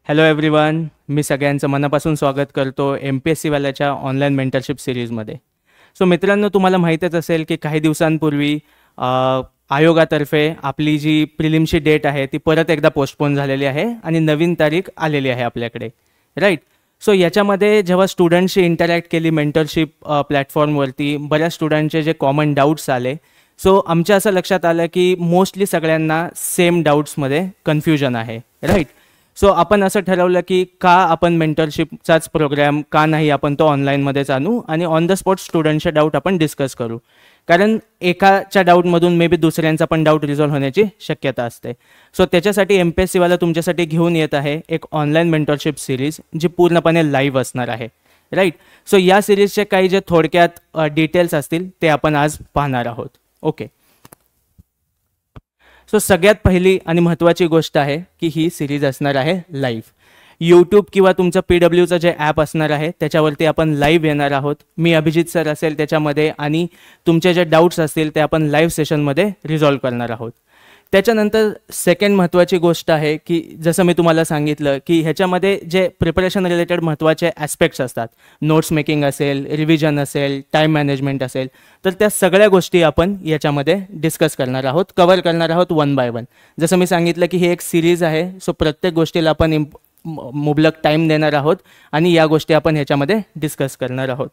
Hello everyone, मी सगळ्यांचं मनापासून स्वागत करतो MPSC वाल्याच्या ऑनलाईन मेंटरशिप सिरीजमध्ये. सो मित्रांनो, तुम्हाला माहीतच असेल की काही दिवसांपूर्वी आयोगातर्फे आपली जी प्रिलिमची डेट आहे ती परत एकदा पोस्टपोन झालेली आहे आणि नवीन तारीख आलेली आहे आपल्याकडे, राईट. सो याच्यामध्ये जेव्हा स्टुडंटशी इंटरॅक्ट केली मेंटरशिप प्लॅटफॉर्मवरती, बऱ्याच स्टुडंटचे जे कॉमन डाऊट्स आले. सो आमच्या असं लक्षात आलं की मोस्टली सगळ्यांना सेम डाऊट्समध्ये कन्फ्युजन आहे, राईट. सो आपण असं ठरवलं की का आपण मेंटरशिपचाच प्रोग्राम का नाही आपण तो ऑनलाईनमध्येच आणू आणि ऑन द स्पॉट स्टुडंटचे डाऊट आपण डिस्कस करू, कारण एकाच्या डाऊटमधून मे बी दुसऱ्यांचा पण डाऊट रिझॉल्व्ह होण्याची शक्यता असते. सो त्याच्यासाठी MPSC वाला तुमच्यासाठी घेऊन येत आहे एक ऑनलाईन मेंटरशिप सिरीज जी पूर्णपणे लाईव्ह असणार आहे, राईट. सो या सिरीजचे काही जे थोडक्यात डिटेल्स असतील ते आपण आज पाहणार आहोत. ओके. सो सगळ्यात पहिली आणि महत्त्वाची गोष्ट आहे की ही सिरीज असणार आहे लाईव्ह. यूट्यूब किंवा तुमचं PWचं जे ॲप असणार आहे त्याच्यावरती आपण लाईव्ह येणार आहोत. मी अभिजित सर असेल त्याच्यामध्ये आणि तुमचे जे डाऊट्स असतील ते आपण लाईव्ह सेशनमध्ये रिझॉल्व्ह करणार आहोत. त्याच्यानंतर सेकंड महत्त्वाची गोष्ट आहे की जसं मी तुम्हाला सांगितलं की ह्याच्यामध्ये जे प्रिपरेशन रिलेटेड महत्त्वाचे ॲस्पेक्ट्स असतात, नोट्स मेकिंग असेल, रिव्हिजन असेल, टाईम मॅनेजमेंट असेल, तर त्या सगळ्या गोष्टी आपण याच्यामध्ये डिस्कस करणार आहोत, कवर करणार आहोत वन बाय वन. जसं मी सांगितलं की ही एक सिरीज आहे, सो प्रत्येक गोष्टीला आपण मुबलक टाईम देणार आहोत आणि या गोष्टी आपण ह्याच्यामध्ये डिस्कस करणार आहोत.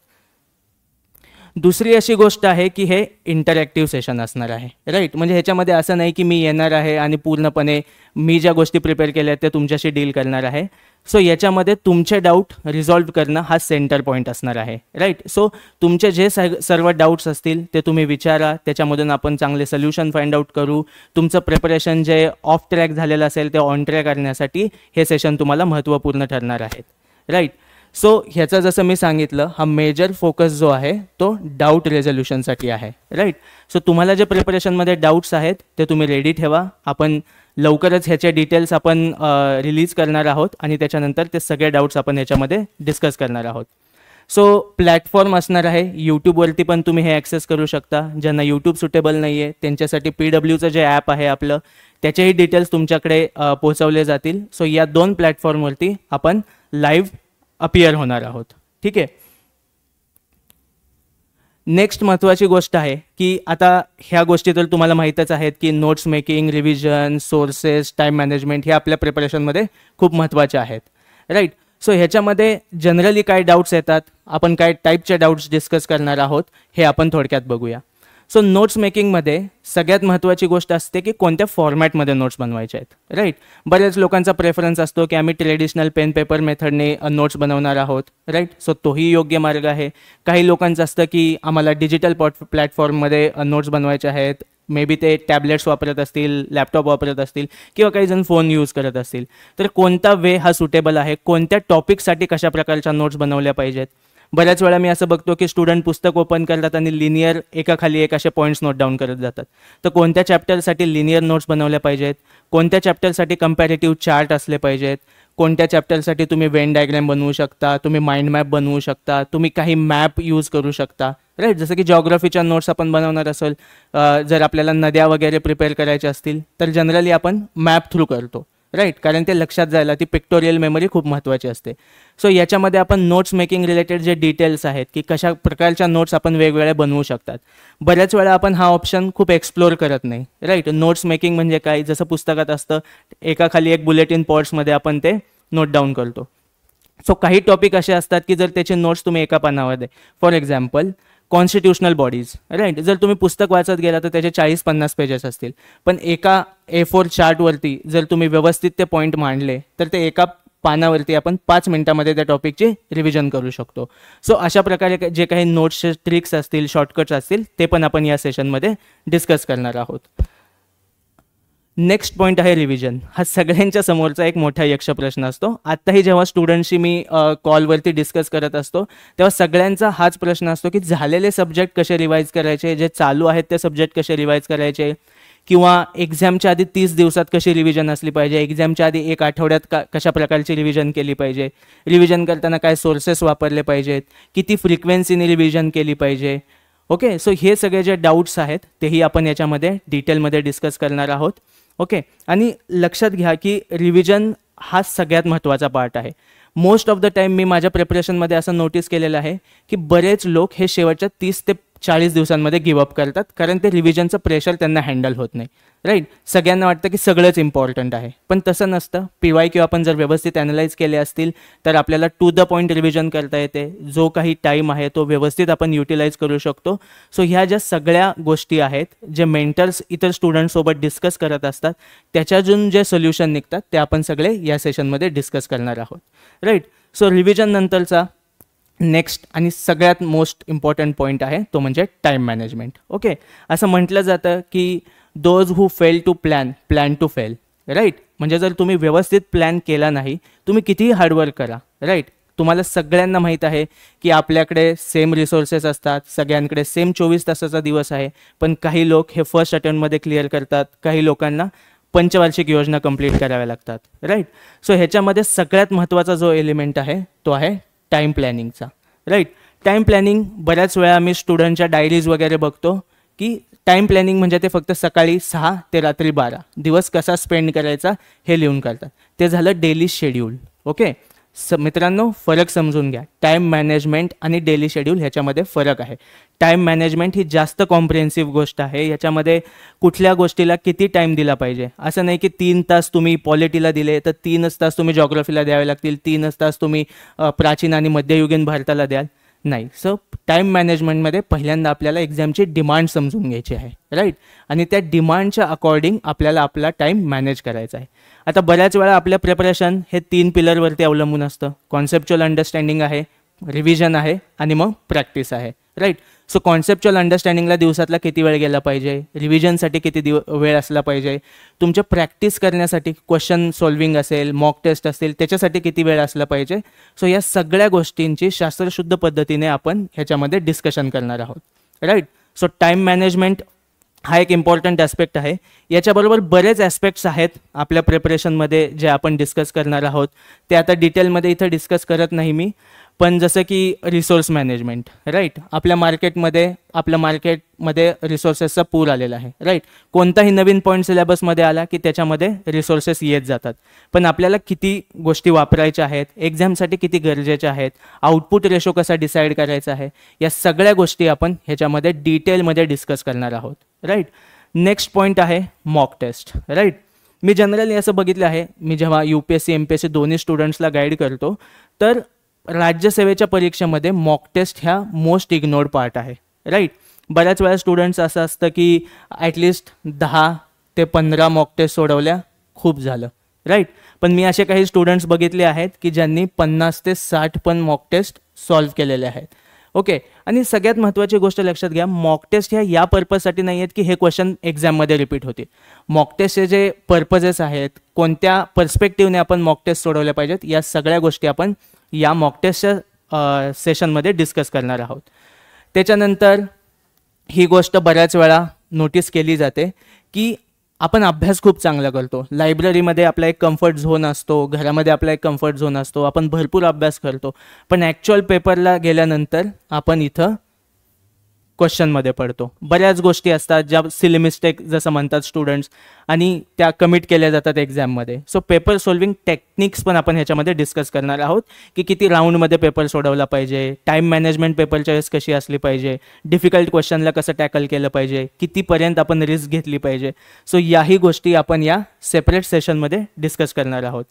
दुसरी अशी गोष्ट आहे की हे इंटरॅक्टिव्ह सेशन असणार आहे, राईट. म्हणजे ह्याच्यामध्ये असं नाही की मी येणार आहे आणि पूर्णपणे मी ज्या गोष्टी प्रिपेअर केल्या आहेत त्या तुमच्याशी डील करणार आहे. सो याच्यामध्ये तुमचे डाऊट रिझॉल्व्ह करणं हा सेंटर पॉईंट असणार आहे, राईट. सो तुमचे जे सर्व डाऊट्स असतील ते तुम्ही विचारा, त्याच्यामधून आपण चांगले सोल्युशन फाइंड आउट करू. तुमचं प्रिपरेशन जे ऑफ ट्रॅक झालेलं असेल ते ऑन ट्रॅक करण्यासाठी हे सेशन तुम्हाला महत्त्वपूर्ण ठरणार आहेत, राईट. सो ह्याचं जसं मी सांगितलं हा मेजर फोकस जो आहे तो डाऊट रेझोल्युशनसाठी आहे, राईट. सो तुम्हाला जे प्रिपरेशनमध्ये डाऊट्स आहेत ते तुम्ही रेडी ठेवा. आपण लवकरच ह्याचे डिटेल्स आपण रिलीज करणार आहोत आणि त्याच्यानंतर ते सगळे डाऊट्स आपण ह्याच्यामध्ये डिस्कस करणार आहोत. सो प्लॅटफॉर्म असणार आहे यूट्यूबवरती पण तुम्ही हे ॲक्सेस करू शकता. ज्यांना यूट्यूब सुटेबल नाही आहे त्यांच्यासाठी PWचं जे ॲप आहे आपलं त्याचेही डिटेल्स तुमच्याकडे पोहोचवले जातील. सो या दोन प्लॅटफॉर्मवरती आपण लाईव्ह अपियर होणार आहोत, ठीक आहे. नेक्स्ट महत्त्वाची गोष्ट आहे की आता ह्या गोष्टी तर तुम्हाला माहीतच आहेत की notes making, revision, sources, time management हे आपल्या प्रिपरेशनमध्ये खूप महत्त्वाचे आहेत, राईट. सो ह्याच्यामध्ये जनरली काय डाऊट्स येतात, आपण काय टाईपचे डाऊट्स डिस्कस करणार आहोत हे आपण थोडक्यात बघूया. सो नोट्स मेकिंगमध्ये सगळ्यात महत्त्वाची गोष्ट असते की कोणत्या फॉर्मॅटमध्ये नोट्स बनवायचे आहेत, राईट. बऱ्याच लोकांचा प्रेफरन्स असतो की आम्ही ट्रेडिशनल पेन पेपर मेथडने नोट्स बनवणार आहोत, राईट. सो तोही योग्य मार्ग आहे. काही लोकांचं असतं की आम्हाला डिजिटल प्लॅटफॉर्ममध्ये नोट्स बनवायचे आहेत. मे बी ते टॅबलेट्स वापरत असतील, लॅपटॉप वापरत असतील किंवा काही जण फोन यूज करत असतील. तर कोणता वे हा सुटेबल आहे, कोणत्या टॉपिकसाठी कशा प्रकारच्या नोट्स बनवल्या पाहिजेत. बऱ्याच वेळा मी असं बघतो की स्टुडंट पुस्तक ओपन करतात आणि लिनियर एकाखाली एक असे पॉईंट्स नोट डाऊन करत जातात. तर कोणत्या चॅप्टरसाठी लिनियर नोट्स बनवल्या पाहिजेत, कोणत्या चॅप्टरसाठी कंपॅरेटिव्ह चार्ट असले पाहिजेत, कोणत्या चॅप्टरसाठी तुम्ही वेन डायग्रॅम बनवू शकता, तुम्ही माइंड मॅप बनवू शकता, तुम्ही काही मॅप यूज करू शकता, राईट. जसं की जॉग्राफीच्या नोट्स आपण बनवणार असेल, जर आपल्याला नद्या वगैरे प्रिपेअर करायच्या असतील तर जनरली आपण मॅप थ्रू करतो, राईट. कारण ते लक्षात जायला ती पिक्टोरियल मेमरी खूप महत्त्वाची असते. सो याच्यामध्ये आपण नोट्स मेकिंग रिलेटेड जे डिटेल्स आहेत की कशा प्रकारच्या नोट्स आपण वेगवेगळ्या बनवू शकतात, बऱ्याच वेळा आपण हा ऑप्शन खूप एक्सप्लोर करत नाही, राईट. नोट्स मेकिंग म्हणजे काय, जसं पुस्तकात असतं एकाखाली एक बुलेटिन पॉईंट्समध्ये आपण ते नोट डाऊन करतो. सो काही टॉपिक असे असतात की जर त्याचे नोट्स तुम्ही एका पानावर for example constitutional bodies, right. जर तुम्ही पुस्तक वाचत गेला तर त्याचे 40-50 पेजेस असतील, पण एका A4 चार्टवरती जर तुम्ही व्यवस्थित ते पॉईंट मांडले तर ते एका पानावरती आपण 5 मिनिटामध्ये त्या टॉपिकची रिव्हिजन करू शकतो. सो अशा प्रकारे जे काही नोट्सचे ट्रिक्स असतील, शॉर्टकट्स असतील ते पण आपण या सेशनमध्ये डिस्कस करणार आहोत. नेक्स्ट पॉईंट आहे रिव्हिजन. हा सगळ्यांच्या समोरचा एक मोठा यक्ष प्रश्न असतो. आत्ताही जेव्हा स्टुडंटशी मी कॉलवरती डिस्कस करत असतो तेव्हा सगळ्यांचा हाच प्रश्न असतो की झालेले सब्जेक्ट कसे रिवाईज करायचे, जे चालू आहेत ते सब्जेक्ट कसे रिवाईज करायचे, किंवा एक्झामच्या आधी 30 दिवसात कशी रिव्हिजन असली पाहिजे, एक्झामच्या आधी एक आठवड्यात कशा प्रकारची रिव्हिजन केली पाहिजे, रिव्हिजन करताना काय सोर्सेस वापरले पाहिजेत, किती फ्रिक्वेन्सीने रिव्हिजन केली पाहिजे. ओके. सो हे सगळे जे डाऊट्स आहेत तेही आपण याच्यामध्ये डिटेलमध्ये डिस्कस करणार आहोत. ओके. आणि लक्षात घ्या की रिव्हिजन हा सगळ्यात महत्त्वाचा पार्ट आहे. मोस्ट ऑफ द टाईम मी माझ्या प्रिपरेशनमध्ये असं नोटीस केलेलं आहे की बरेच लोक हे शेवटच्या 30 ते 40 दिवसांमध्ये गिवअप करतात, कारण ते रिव्हिजनचं प्रेशर त्यांना हँडल होत नाही. राईट, सगळ्यांना वाटतं की सगळंच इम्पॉर्टंट आहे, पण तसं नसतं. PYQ आपण जर व्यवस्थित ॲनालाइज केले असतील तर आपल्याला टू द पॉईंट रिव्हिजन करता येते. जो काही टाईम आहे तो व्यवस्थित आपण युटिलाइज करू शकतो. सो ह्या ज्या सगळ्या गोष्टी आहेत, जे मेंटर्स इतर स्टुडंटसोबत डिस्कस करत असतात, त्याच्यातून जे सोल्युशन निघतात ते आपण सगळे या सेशनमध्ये डिस्कस करणार आहोत. राईट, सो रिव्हिजन नंतरचा नेक्स्ट आणि सगळ्यात मोस्ट इम्पॉर्टंट पॉईंट आहे तो म्हणजे टाईम मॅनेजमेंट. ओके, असं म्हटलं जातं की those who fail to plan to fail. Right, म्हणजे जर तुम्ही व्यवस्थित प्लॅन केला नाही, तुम्ही कितीही हार्डवर्क करा. राईट, तुम्हाला सगळ्यांना माहीत आहे की आपल्याकडे सेम रिसोर्सेस असतात, सगळ्यांकडे सेम 24 तासाचा दिवस आहे, पण काही लोक हे फर्स्ट अटेम्प्टमध्ये क्लिअर करतात, काही लोकांना पंचवार्षिक योजना कंप्लीट कराव्या लागतात. राईट, सो ह्याच्यामध्ये सगळ्यात महत्त्वाचा जो एलिमेंट आहे तो आहे टाईम प्लॅनिंगचा. राईट, टाईम प्लॅनिंग बऱ्याच वेळा मी स्टुडंटच्या डायरीज वगैरे बघतो की टाईम प्लॅनिंग म्हणजे ते फक्त सकाळी 6 ते रात्री 12 दिवस कसा स्पेंड करायचा हे लिहून काढतात. ते झालं डेली शेड्यूल. ओके, मित्रांनो फरक समजून घ्या. टाईम मॅनेजमेंट आणि डेली शेड्यूल ह्याच्यामध्ये फरक आहे. टाईम मॅनेजमेंट ही जास्त कॉम्प्रिहेन्सिव्ह गोष्ट आहे. याच्यामध्ये कुठल्या गोष्टीला किती टाईम दिला पाहिजे, असं नाही की 3 तास तुम्ही पॉलिटीला दिले तर 3च तास तुम्ही जॉग्रफीला द्यावे लागतील, 3च तास तुम्ही प्राचीन आणि मध्ययुगीन भारताला द्याल. नाही. सो टाईम मॅनेजमेंटमध्ये पहिल्यांदा आपल्याला एक्झामची डिमांड समजून घ्यायची आहे. राईट, आणि त्या डिमांडच्या अकॉर्डिंग आपल्याला आपला टाईम मॅनेज करायचा आहे. आता बऱ्याच वेळा आपलं प्रिपरेशन हे 3 पिलरवरती अवलंबून असतं. कॉन्सेप्च्युअल अंडरस्टँडिंग आहे, रिव्हिजन आहे आणि मग प्रॅक्टिस आहे. राईट, सो कॉन्सेप्च्युअल अंडरस्टँडिंगला दिवसातला किती वेळ गेला पाहिजे, रिव्हिजनसाठी किती वेळ असला पाहिजे, तुमच्या प्रॅक्टिस करण्यासाठी क्वेश्चन सॉल्विंग असेल, मॉक टेस्ट असेल, त्याच्यासाठी किती वेळ असला पाहिजे. सो या सगळ्या गोष्टींची शास्त्रशुद्ध पद्धतीने आपण ह्याच्यामध्ये डिस्कशन करणार आहोत. राईट, सो टाईम मॅनेजमेंट हा एक इम्पॉर्टंट ॲस्पेक्ट आहे. याच्याबरोबर बरेच ॲस्पेक्ट्स आहेत आपल्या प्रिपरेशनमध्ये जे आपण डिस्कस करणार आहोत. ते आता डिटेलमध्ये इथं डिस्कस करत नाही मी, पण जसं की रिसोर्स मॅनेजमेंट. राईट, आपल्या मार्केटमध्ये रिसोर्सेसचा पूर आलेला आहे. राईट, कोणताही नवीन पॉईंट सिलेबसमध्ये आला की त्याच्यामध्ये रिसोर्सेस येत जातात, पण आपल्याला किती गोष्टी वापरायच्या आहेत, एक्झामसाठी किती गरजेच्या आहेत, आउटपुट रेशो कसा डिसाईड करायचा आहे, या सगळ्या गोष्टी आपण ह्याच्यामध्ये डिटेलमध्ये डिस्कस करणार आहोत. राईट, नेक्स्ट पॉईंट आहे मॉक टेस्ट. राईट, मी जनरली असं बघितलं आहे, मी जेव्हा UPSC MPSC दोन्ही स्टुडंट्सला गाईड करतो तर राज्यसेवेच्या परीक्षेमध्ये मॉक टेस्ट ह्या मोस्ट इग्नोर्ड पार्ट आहे. राईट, बऱ्याच वेळा स्टुडंट्स असं असतं की ॲटलिस्ट 10 ते 15 मॉक टेस्ट सोडवल्या खूप झालं. राईट, पण मी असे काही स्टुडंट्स बघितले आहेत की ज्यांनी 50 ते 60 पण मॉक टेस्ट सॉल्व्ह केलेले आहेत. ओके, आणि सगळ्यात महत्त्वाची गोष्ट लक्षात घ्या, मॉक टेस्ट ह्या या पर्पजसाठी नाही आहेत की हे क्वेश्चन एक्झाममध्ये रिपीट होतील. मॉक टेस्टचे जे पर्पजेस आहेत, कोणत्या पर्स्पेक्टिव्हने आपण मॉक टेस्ट सोडवल्या पाहिजेत, या सगळ्या गोष्टी आपण या मॉक टेस्टच्या सेशनमध्ये डिस्कस करणार आहोत. त्याच्यानंतर ही गोष्ट बऱ्याच वेळा नोटीस केली जाते की आपण अभ्यास खूप चांगला करतो, लायब्ररीमध्ये आपला एक कम्फर्ट झोन असतो, घरामध्ये आपला एक कम्फर्ट झोन असतो, आपण भरपूर अभ्यास करतो, पण ॲक्च्युअल पेपरला गेल्यानंतर आपण इथं क्वेश्चनमध्ये पडतो. बऱ्याच गोष्टी असतात ज्या सिली मिस्टेक जसं म्हणतात स्टुडंट्स, आणि त्या कमिट केल्या जातात एक्झाममध्ये. सो पेपर सॉल्विंग टेक्निक्स पण आपण ह्याच्यामध्ये डिस्कस करणार आहोत की किती राऊंडमध्ये पेपर सोडवला पाहिजे, टाईम मॅनेजमेंट पेपरच्या वेळेस कशी असली पाहिजे, डिफिकल्ट क्वेश्चनला कसं टॅकल केलं पाहिजे, कितीपर्यंत आपण रिस्क घेतली पाहिजे. सो याही गोष्टी आपण या सेपरेट सेशनमध्ये डिस्कस करणार आहोत.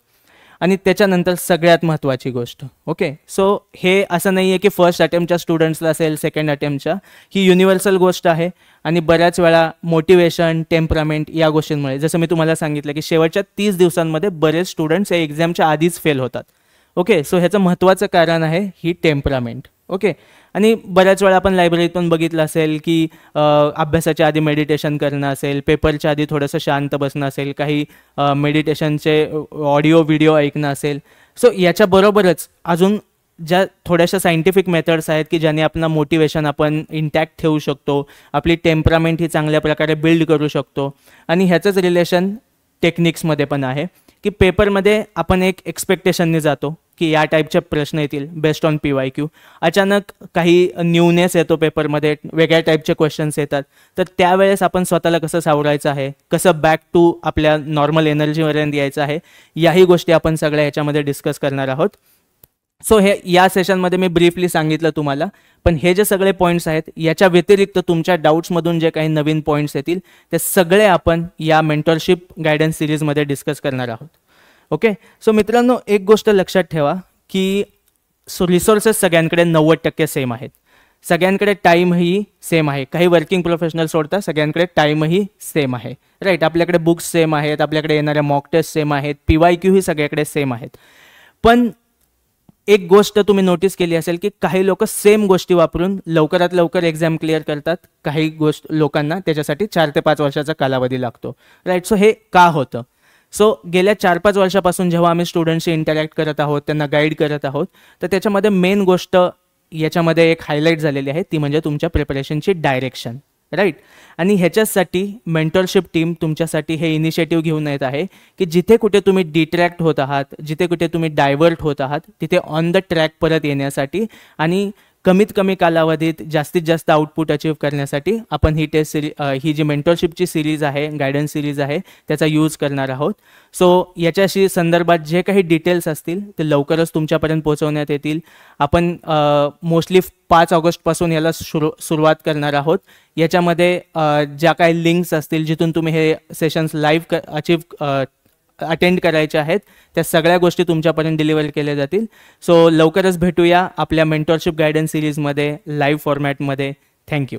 आणि त्याच्यानंतर सगळ्यात महत्त्वाची गोष्ट, ओके, सो हे असं नाही आहे की फर्स्ट अटेम्प्टच्या स्टुडंट्सला असेल, सेकंड अटेम्प्टच्या, ही युनिव्हर्सल गोष्ट आहे. आणि बऱ्याच वेळा मोटिवेशन, टेम्परामेंट या गोष्टींमुळे, जसं मी तुम्हाला सांगितलं की शेवटच्या 30 दिवसांमध्ये बरेच स्टुडंट्स या एक्झामच्या आधीच फेल होतात. ओके, सो ह्याचं महत्त्वाचं कारण आहे ही टेम्परामेंट. ओके, आणि बऱ्याच वेळा आपण लायब्ररीतून बघितलं असेल की अभ्यासाच्या आधी मेडिटेशन करणं असेल, पेपरच्या आधी थोडंसं शांत बसणं असेल, काही मेडिटेशनचे ऑडिओ व्हिडिओ ऐकणं असेल. सो याच्याबरोबरच अजून ज्या थोड्याशा सायंटिफिक मेथड्स आहेत की ज्याने आपलं मोटिवेशन आपण इंटॅक्ट ठेवू शकतो, आपली टेम्परामेंट ही चांगल्या प्रकारे बिल्ड करू शकतो. आणि ह्याचंच रिलेशन टेक्निक्समध्ये पण आहे की की पेपरमध्ये आपण एक एक्सपेक्टेशनने जातो की या टाईपचे प्रश्न येतील बेस्ड ऑन PYQ. अचानक काही न्यूनेस येतो पेपरमध्ये, वेगळ्या टाईपचे क्वेश्चन्स येतात, तर त्यावेळेस आपण स्वतःला कसं सावरायचं आहे, कसं बॅक टू आपल्या नॉर्मल एनर्जीपर्यंत यायचं आहे, याही गोष्टी आपण सगळ्या ह्याच्यामध्ये डिस्कस करणार आहोत. सो हे या सेशनमध्ये मी ब्रीफली सांगितलं तुम्हाला, पण हे जे सगळे पॉईंट्स आहेत याच्या व्यतिरिक्त तुमच्या डाऊट्समधून जे काही नवीन पॉईंट्स येतील ते सगळे आपण या मेंटरशिप गायडन्स सिरीजमध्ये डिस्कस करणार आहोत. ओके, सो मित्रांनो, एक गोष्ट लक्षात ठेवा की रिसोर्सेस सगळ्यांकडे 90% सेम आहेत, सगळ्यांकडे टाईमही सेम आहे. काही वर्किंग प्रोफेशनल सोडता सगळ्यांकडे टाईमही सेम आहे, राईट. आपल्याकडे बुक्स सेम आहेत, आपल्याकडे येणाऱ्या मॉक टेस्ट सेम आहेत, PYQ ही सगळ्याकडे सेम आहेत. पण एक गोष्ट तुम्ही नोटीस केली असेल की काही लोक सेम गोष्टी वापरून लवकरात लवकर एक्झाम क्लिअर करतात, काही लोकांना त्याच्यासाठी 4 ते 5 वर्षाचा कालावधी लागतो, राईट. सो हे का होतं? सो गेल्या 4-5 वर्षापासून जेव्हा आम्ही स्टुडंट्सशी इंटरॅक्ट करत आहोत, त्यांना गाईड करत आहोत, तर त्याच्यामध्ये मेन गोष्ट याच्यामध्ये एक हायलाईट झालेली आहे, ती म्हणजे तुमच्या प्रिपरेशनची डायरेक्शन, राईट. आणि ह्याच्यासाठी मेंटरशिप टीम तुमच्यासाठी हे इनिशिएटिव्ह घेऊन येत आहे की जिथे कुठे तुम्ही डिट्रॅक्ट होत आहात, जिथे कुठे तुम्ही डायव्हर्ट होत आहात, तिथे ऑन द ट्रॅक परत येण्यासाठी आणि कमीत कमी कालावधीत जास्तीत जास्त आउटपुट अचीव करण्यासाठी आपण ही जी मेंटरशिपची सिरीज आहे, गायडन्स सिरीज आहे, त्याचा यूज करणार आहोत. सो याच्याशी संदर्भात जे काही डिटेल्स असतील ते लवकरच तुमच्यापर्यंत पोहोचवण्यात येतील. आपण मोस्टली 5 ऑगस्टपासून याला सुरुवात करणार आहोत. याच्यामध्ये ज्या काही लिंक्स असतील जिथून तुम्ही हे सेशन्स लाईव्ह अटेंड करायचे आहेत, त्या सगळ्या गोष्टी तुमच्यापर्यंत डिलिव्हर केल्या जातील. सो लवकरच भेटूया आपल्या मेंटरशिप गायडन्स सिरीजमध्ये लाईव्ह फॉर्मॅटमध्ये. थँक्यू.